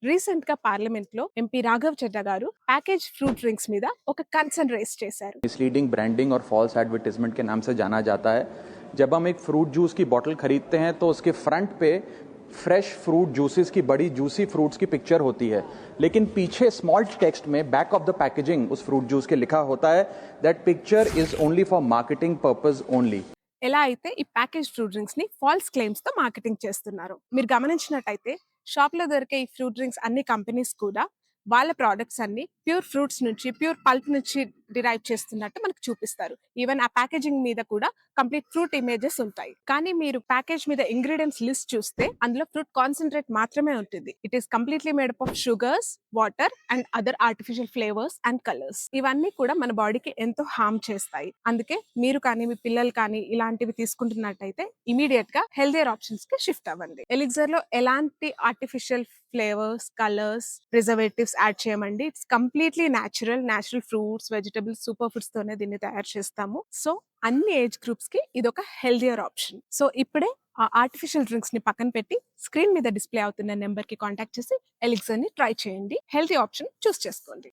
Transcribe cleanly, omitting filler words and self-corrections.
Recent గా parliament లో MP Raghav Chadda గారు ప్యాకేజ్ ఫ్రూట్ డ్రింక్స్ మీద ఒక కన్సర్న్ రేస్ చేశారు. मिसलीडिंग ब्रांडिंग और फॉल्स एडवर्टीजमेंट के नाम से जाना जाता है। जब हम एक फ्रूट जूस की बॉटल खरीदते हैं तो उसके फ्रंट पे फ्रेश फ्रूट जूसेस की बड़ी जूसी फ्रूट्स की पिक्चर होती है, लेकिन पीछे स्मॉल टेक्स्ट में बैक ऑफ द पैकेजिंग उस फ्रूट जूस के लिखा होता है that picture is only for marketing purpose only. ఎలా అయితే ఈ ప్యాకేజ్ ఫ్రూట్ డ్రింక్స్ ని ఫాల్స్ క్లెయిమ్స్ తో మార్కెటింగ్ చేస్తున్నారు. మీరు గమనించినట్టయితే షాప్ లో దొరికే ఈ ఫ్రూట్ డ్రింక్స్ అన్ని కంపెనీస్ కూడా వాళ్ళ ప్రోడక్ట్స్ అన్ని ప్యూర్ ఫ్రూట్స్ నుంచి ప్యూర్ పల్ప్ నుంచి డిరైవ్ చేస్తున్నట్టు మనకు చూపిస్తారు. ఈవెన్ ఆ ప్యాకేజింగ్ మీద కూడా కంప్లీట్ ఫ్రూట్ ఇమేజెస్ ఉంటాయి. కానీ మీరు ప్యాకేజ్ మీద ఇంగ్రీడియంట్స్ లిస్ట్ చూస్తే అందులో ఫ్రూట్ కాన్సన్ట్రేట్ మాత్రమే ఉంటుంది. It is completely made up of sugars, water and other artificial flavours and colours. ఇవన్నీ కూడా మన బాడీకి ఎంతో హార్మ్ చేస్తాయి. అందుకే మీరు కానీ మీ పిల్లలు కానీ ఇలాంటివి తీసుకుంటున్నట్టయితే ఇమీడియట్ గా హెల్దియర్ ఆప్షన్స్ కి షిఫ్ట్ అవ్వండి. ఎలిక్సర్ లో ఎలాంటి artificial flavours, colours, preservatives add చేయమండి. It's completely natural fruits, vegetables, super foods తోనే దీన్ని తయారు చేస్తాము. సో అన్ని ఏజ్ గ్రూప్స్ కి ఇది ఒక హెల్దియర్ ఆప్షన్. సో ఇప్పుడే ఆ ఆర్టిఫిషియల్ డ్రింక్స్ ని పక్కన పెట్టి స్క్రీన్ మీద డిస్ప్లే అవుతున్న నెంబర్ కి కాంటాక్ట్ చేసి ఎలిక్సర్ ని ట్రై చేయండి. హెల్తీ ఆప్షన్ చూస్ చేసుకోండి.